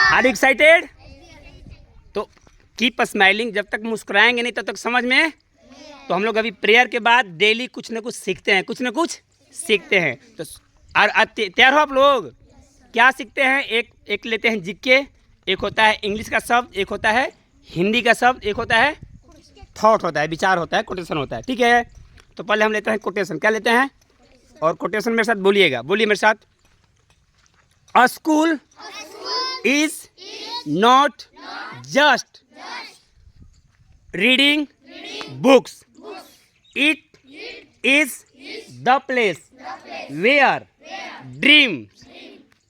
Are you excited? तो keep smiling, जब तक मुस्कुराएंगे नहीं तब तक समझ में। तो हम लोग अभी प्रेयर के बाद डेली कुछ ना कुछ सीखते हैं, कुछ ना कुछ सीखते हैं। तो तैयार हो आप लोग? क्या सीखते हैं? एक लेते हैं जीके, एक होता है इंग्लिश का शब्द, एक होता है हिंदी का शब्द, एक होता है थॉट होता है, विचार होता है, कोटेशन होता है। ठीक है, तो पहले हम लेते हैं कोटेशन। क्या लेते हैं? और कोटेशन मेरे साथ बोलिएगा, बोलिए मेरे साथ। A school is not just reading books, it is the place where dreams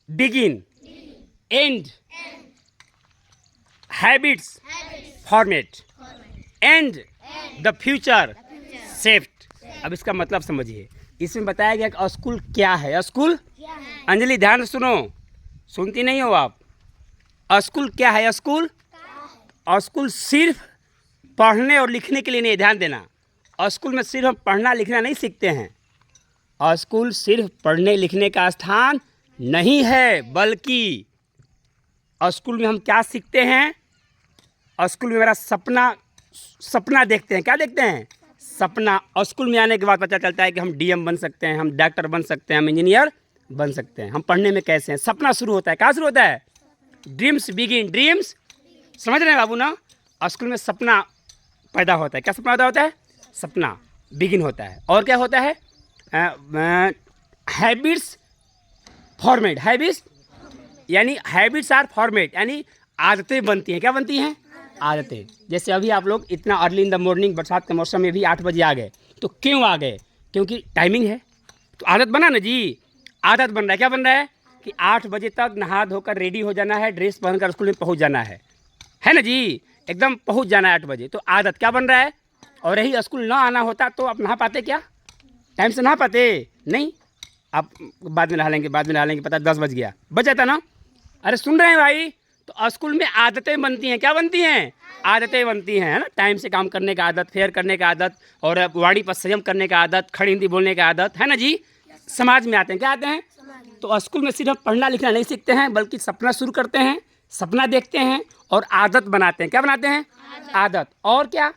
begin and habits format and the future shaped. अब इसका मतलब समझिए, इसमें बताया गया कि स्कूल क्या है। स्कूल, अंजलि ध्यान से सुनो, सुनती नहीं हो आप। स्कूल क्या है? स्कूल सिर्फ पढ़ने और लिखने के लिए नहीं, ध्यान देना। स्कूल में सिर्फ हम पढ़ना लिखना नहीं सीखते हैं। स्कूल सिर्फ पढ़ने लिखने का स्थान नहीं है, बल्कि स्कूल में हम क्या सीखते हैं? स्कूल में मेरा सपना देखते हैं। क्या देखते हैं? सपना। स्कूल में आने के बाद पता चलता है कि हम डीएम बन सकते हैं, हम डॉक्टर बन सकते हैं, हम इंजीनियर बन सकते हैं। हम पढ़ने में कैसे हैं? सपना शुरू होता है। कहाँ शुरू होता है? ड्रीम्स बिगिन, ड्रीम्स, समझ रहे हैं बाबू ना? स्कूल में सपना पैदा होता है। क्या सपना पैदा होता है? सपना बिगिन होता है। और क्या होता है? हैबिट्स फॉर्मेट, हैबिट्स यानी हैबिट्स आर फॉर्मेट, यानी आदतें बनती हैं। क्या बनती हैं? आदतें। जैसे अभी आप लोग इतना अर्ली इन द मॉर्निंग, बरसात के मौसम में भी 8 बजे आ गए, तो क्यों आ गए? क्योंकि टाइमिंग है, तो आदत बना ना जी। आदत बन रहा है। क्या बन रहा है? कि 8 बजे तक नहा धोकर रेडी हो जाना है, ड्रेस पहनकर स्कूल में पहुंच जाना है ना जी? एकदम पहुंच जाना है 8 बजे। तो आदत क्या बन रहा है? और यही स्कूल ना आना होता तो आप नहा पाते? क्या टाइम से नहा पाते? नहीं, आप बाद में नहा लेंगे, बाद में नहा लेंगे, पता 10 बज गया, बच जाता ना। अरे सुन रहे हैं भाई? तो स्कूल में आदतें बनती हैं। क्या बनती हैं? आदतें बनती हैं, है ना? टाइम से काम करने का आदत, फेयर करने का आदत, और वाणी पर संयम करने का आदत, खड़ी हिंदी बोलने का आदत, है ना जी? समाज में आते हैं। क्या आते हैं? तो स्कूल में सिर्फ पढ़ना लिखना नहीं सीखते हैं, बल्कि सपना शुरू करते हैं, सपना देखते हैं और आदत बनाते हैं। क्या बनाते हैं? आदत। और क्या?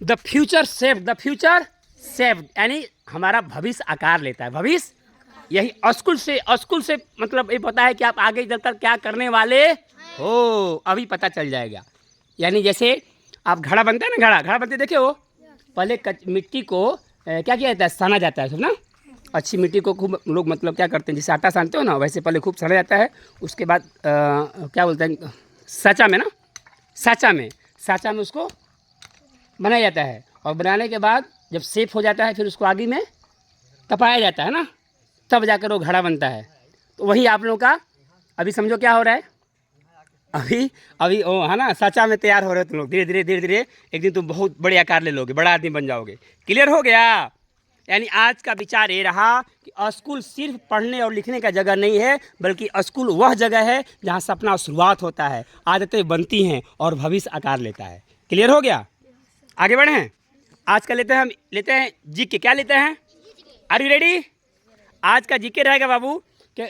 The future safe, the future safe, यानी हमारा भविष्य आकार लेता है। भविष्य यही स्कूल से मतलब ये पता है कि आप आगे चलकर क्या करने वाले हो, अभी पता चल जाएगा। यानी जैसे आप घड़ा बनता है ना, घड़ा बनते देखे हो? पहले मिट्टी को क्या किया जाता है? साना जाता है, ना? अच्छी मिट्टी को खूब लोग मतलब क्या करते हैं, जैसे आटा सानते हो ना, वैसे पहले खूब साना जाता है। उसके बाद क्या बोलते हैं, साँचा में ना, साँचा में उसको बनाया जाता है। और बनाने के बाद जब सेफ हो जाता है, फिर उसको आगे में तपाया जाता है ना, तब जाकर वो घड़ा बनता है। तो वही आप लोगों का अभी समझो क्या हो रहा है। अभी ओ है ना, साँचा में तैयार हो रहे हो तुम लोग। धीरे धीरे एक दिन तुम बहुत बड़े आकार ले लोगे, बड़ा आदमी बन जाओगे। क्लियर हो गया? यानी आज का विचार ये रहा कि स्कूल सिर्फ पढ़ने और लिखने का जगह नहीं है, बल्कि स्कूल वह जगह है जहाँ सपना शुरुआत होता है, आदतें बनती हैं और भविष्य आकार लेता है। क्लियर हो गया? आगे बढ़ें। आज का लेते हैं जीके। क्या लेते हैं? Are you ready? आज का जीके रहेगा बाबू कि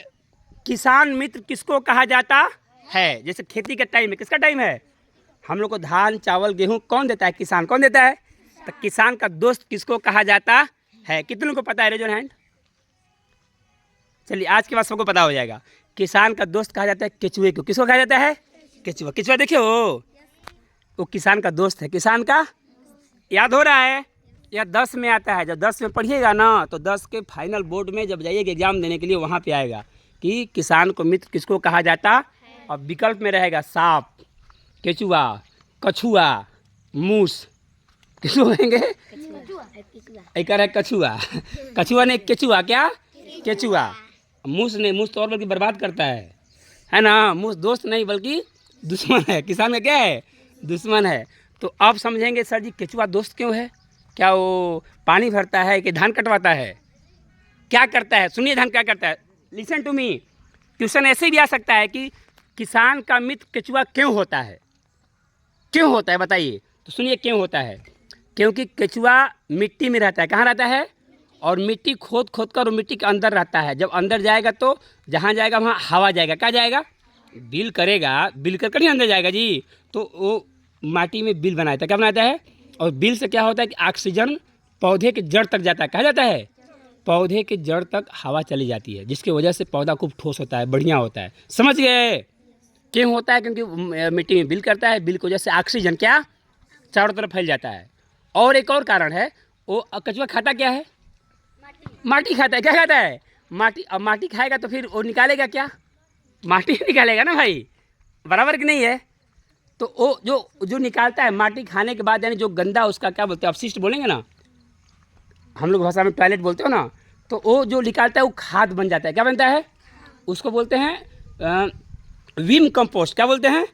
किसान मित्र किसको कहा जाता है। जैसे खेती का टाइम है, किसका टाइम है? हम लोग को धान चावल गेहूं कौन देता है? किसान। कौन देता है? तो किसान का दोस्त किसको कहा जाता है? कितनों को पता है? Raise your hand. चलिए, आज के बाद सबको पता हो जाएगा। किसान का दोस्त कहा जाता है केचुए को। किसको कहा जाता है? केचुआ। केचुआ देखिए, वो किसान का दोस्त है। किसान का याद हो रहा है? या 10 में आता है। जब 10 में पढ़िएगा ना, तो 10 के फाइनल बोर्ड में जब जाइएगा एग्जाम देने के लिए, वहाँ पे आएगा कि किसान को मित्र किसको कहा जाता। और विकल्प में रहेगा सांप, केचुआ, कछुआ, मूस। किसको कहेंगे? एक है कछुआ। कछुआ ने केचुआ। क्या? केचुआ। मूस ने, मूस तो और बल्कि बर्बाद करता है ना? मूस दोस्त नहीं बल्कि दुश्मन है। किसान का क्या है? दुश्मन है। तो अब समझेंगे सर जी केचुआ दोस्त क्यों है? क्या वो पानी भरता है कि धान कटवाता है? क्या करता है? सुनिए, धान क्या करता है। Listen to me. क्वेश्चन ऐसे भी आ सकता है कि किसान का मित्र केचुआ क्यों होता है? क्यों होता है बताइए? तो सुनिए क्यों होता है। क्योंकि केचुआ मिट्टी में रहता है। कहाँ रहता है? और मिट्टी खोद कर वो मिट्टी के अंदर रहता है। जब अंदर जाएगा तो जहाँ जाएगा वहाँ हवा जाएगा। क्या जाएगा? बिल करेगा, बिल कर नहीं अंदर जाएगा जी, तो वो माटी में बिल बनाता है। क्या बनाता है? और बिल से क्या होता है कि ऑक्सीजन पौधे के जड़ तक जाता है। कहा जाता है पौधे के जड़ तक हवा चली जाती है, जिसकी वजह से पौधा खूब ठोस होता है, बढ़िया होता है। समझ गए? क्यों होता है? क्योंकि मिट्टी में बिल करता है, बिल की वजह से ऑक्सीजन क्या चारों तरफ फैल जाता है। और एक और कारण है, वो कछुआ खाता क्या है? माटी खाता है। क्या खाता है? माटी। अब माटी खाएगा तो फिर वो निकालेगा क्या? माटी निकालेगा ना भाई, बराबर कि नहीं है? तो वो जो निकालता है माटी खाने के बाद, यानी जो गंदा उसका क्या बोलते हैं, अपशिष्ट बोलेंगे ना, हम लोग भाषा में टॉयलेट बोलते हो ना, तो वो जो निकालता है वो खाद बन जाता है। क्या बनता है? उसको बोलते हैं विम कंपोस्ट। क्या बोलते हैं?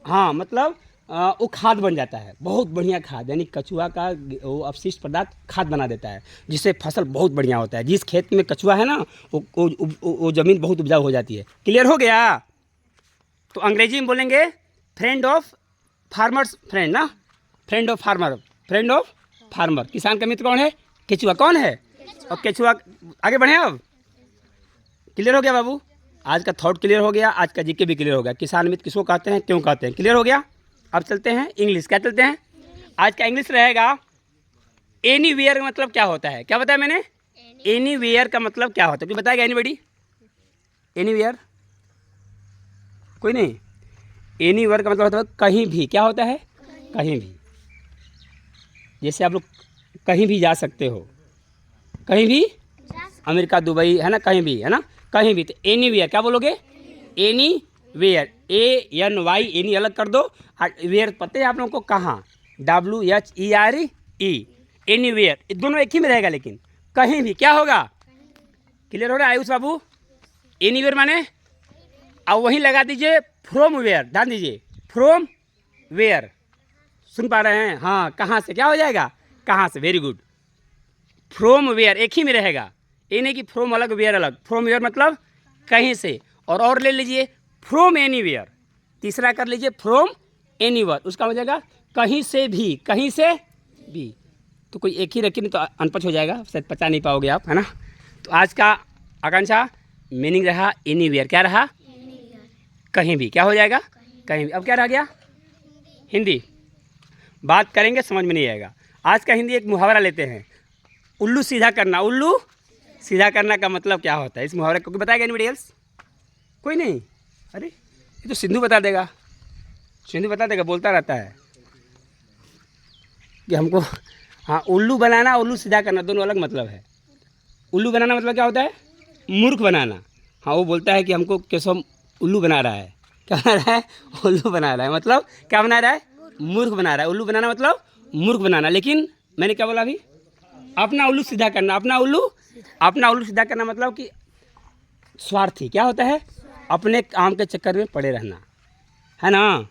हाँ, मतलब वो खाद बन जाता है, बहुत बढ़िया खाद। यानी कछुआ का वो अपशिष्ट पदार्थ खाद बना देता है, जिससे फसल बहुत बढ़िया होता है। जिस खेत में कछुआ है ना, वो ज़मीन बहुत उपजाऊ हो जाती है। क्लियर हो गया? तो अंग्रेजी में बोलेंगे फ्रेंड ऑफ फार्मर्स फ्रेंड ना, friend of farmer, friend of farmer. किसान का मित्र कौन है? केचुआ। कौन है? और केचुआ। आगे बढ़े अब। क्लियर हो गया बाबू? आज का थॉट क्लियर हो गया, आज का जीके भी क्लियर हो गया। किसान मित्र किसको कहते हैं, क्यों कहते हैं, क्लियर हो गया। अब चलते हैं इंग्लिश। क्या चलते हैं? आज का इंग्लिश रहेगा एनीवेयर का मतलब क्या होता है? क्या बताया मैंने? एनीवेयर का मतलब क्या होता है? कोई बताएगा? एनीबॉडी? एनीवेयर? कोई नहीं। एनीवेयर का मतलब होता है कहीं भी। क्या होता है? कहीं भी। जैसे आप लोग कहीं भी जा सकते हो, कहीं भी, अमेरिका, दुबई, है ना, कहीं भी, है ना, कहीं भी। तो एनीवेयर क्या बोलोगे? एनीवेयर, ANY, एनी अलग कर दो, और वेयर पता है आप लोगों को कहाँ, WHERE, एनीवेयर। ये दोनों एक ही में रहेगा, लेकिन कहीं भी क्या होगा? क्लियर हो रहा है आयुष बाबू? एनीवेयर माने, अब वहीं लगा दीजिए फ्रॉम वेयर, ध्यान दीजिए, फ्रॉम वेयर। सुन पा रहे हैं? हाँ, कहाँ से क्या हो जाएगा? कहाँ से। Very good. फ्रॉम वेयर एक ही में रहेगा, ये नहीं कि फ्रॉम अलग वेयर अलग। फ्रॉम वेयर मतलब कहीं से। और ले लीजिए फ्रॉम एनीवेयर। तीसरा कर लीजिए फ्रॉम एनीवेयर, उसका हो जाएगा कहीं से भी, कहीं से भी। तो कोई एक ही रखी नहीं तो अनपढ़ हो जाएगा, शायद पता नहीं पाओगे आप, है ना। तो आज का आकांक्षा मीनिंग रहा एनीवेयर। क्या रहा? कहीं भी। क्या हो जाएगा? कहीं भी। अब क्या रह गया? हिंदी। बात करेंगे, समझ में नहीं आएगा। आज का हिंदी एक मुहावरा लेते हैं, उल्लू सीधा करना। उल्लू सीधा करना का मतलब क्या होता है? इस मुहावरे को बताएगा एनीबॉडी एल्स? कोई नहीं? अरे ये तो सिंधु बता देगा, सिंधु बता देगा, बोलता रहता है कि हमको। हाँ, उल्लू बनाना, उल्लू सीधा करना दोनों अलग मतलब है। उल्लू बनाना मतलब क्या होता है? मूर्ख बनाना। हाँ, वो बोलता है कि हमको केशव उल्लू बना रहा है। क्या बना रहा है? उल्लू बना रहा है। मतलब क्या बना रहा है? मूर्ख बना रहा है। उल्लू बनाना मतलब मूर्ख बनाना। लेकिन मैंने क्या बोला अभी? अपना उल्लू सीधा करना। अपना उल्लू सीधा करना मतलब कि स्वार्थी। क्या होता है? अपने काम के चक्कर में पड़े रहना, है ना।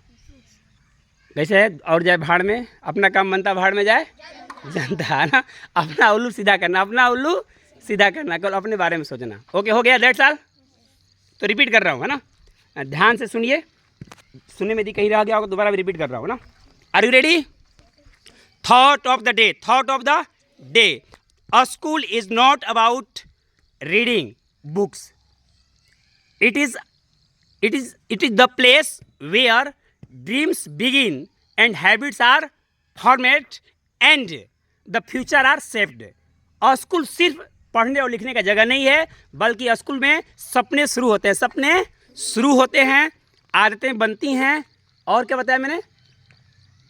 वैसे और जाए भाड़ में, अपना काम बनता भाड़ में जाए जनता, है ना। अपना उल्लू सीधा करना, अपना उल्लू सीधा करना, केवल अपने बारे में सोचना। ओके, हो गया? That's all. तो रिपीट कर रहा हूँ, है ना, ध्यान से सुनिए। सुनने में यदि कहीं रह गया होगा, दोबारा भी रिपीट कर रहा हूँ ना। Are you ready? Thought of the day. Thought of the day. A school is not about reading books. It is the place where dreams begin and habits are formed and the future are shaped. School सिर्फ पढ़ने और लिखने का जगह नहीं है, बल्कि school में सपने शुरू होते हैं, सपने शुरू होते हैं, आदतें बनती हैं, और क्या बताया मैंने?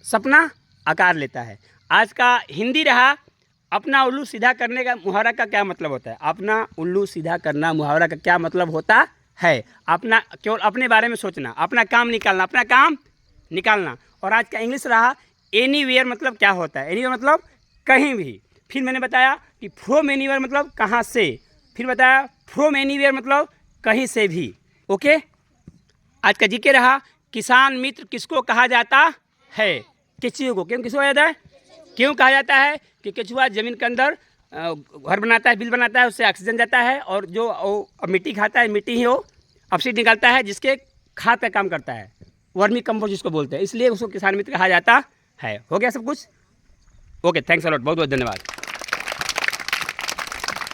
सपना आकार लेता है। आज का हिंदी रहा अपना उल्लू सीधा करने का मुहावरा का क्या मतलब होता है? अपना उल्लू सीधा करना मुहावरा का क्या मतलब होता है? अपना केवल अपने बारे में सोचना, अपना काम निकालना, अपना काम निकालना। और आज का इंग्लिश रहा एनीवेयर मतलब क्या होता है? एनीवेयर मतलब कहीं भी। फिर मैंने बताया कि फ्रॉम एनीवेयर मतलब कहाँ से। फिर बताया फ्रॉम एनीवेयर मतलब कहीं से भी। ओके, आज का जीके रहा किसान मित्र किसको कहा जाता है? केचुए को। क्यों किसको कहा जाता है? क्यों कहा जाता है? कि केचुआ ज़मीन के अंदर घर बनाता है, बिल बनाता है, उससे ऑक्सीजन जाता है, और जो मिट्टी खाता है, मिट्टी ही वो अपशिष्ट निकालता है, जिसके खाद का काम करता है, वर्मी कंपोस्ट जिसको बोलते हैं, इसलिए उसको किसान मित्र कहा जाता है। हो गया सब कुछ? ओके, थैंक्स अ लॉट, बहुत बहुत धन्यवाद।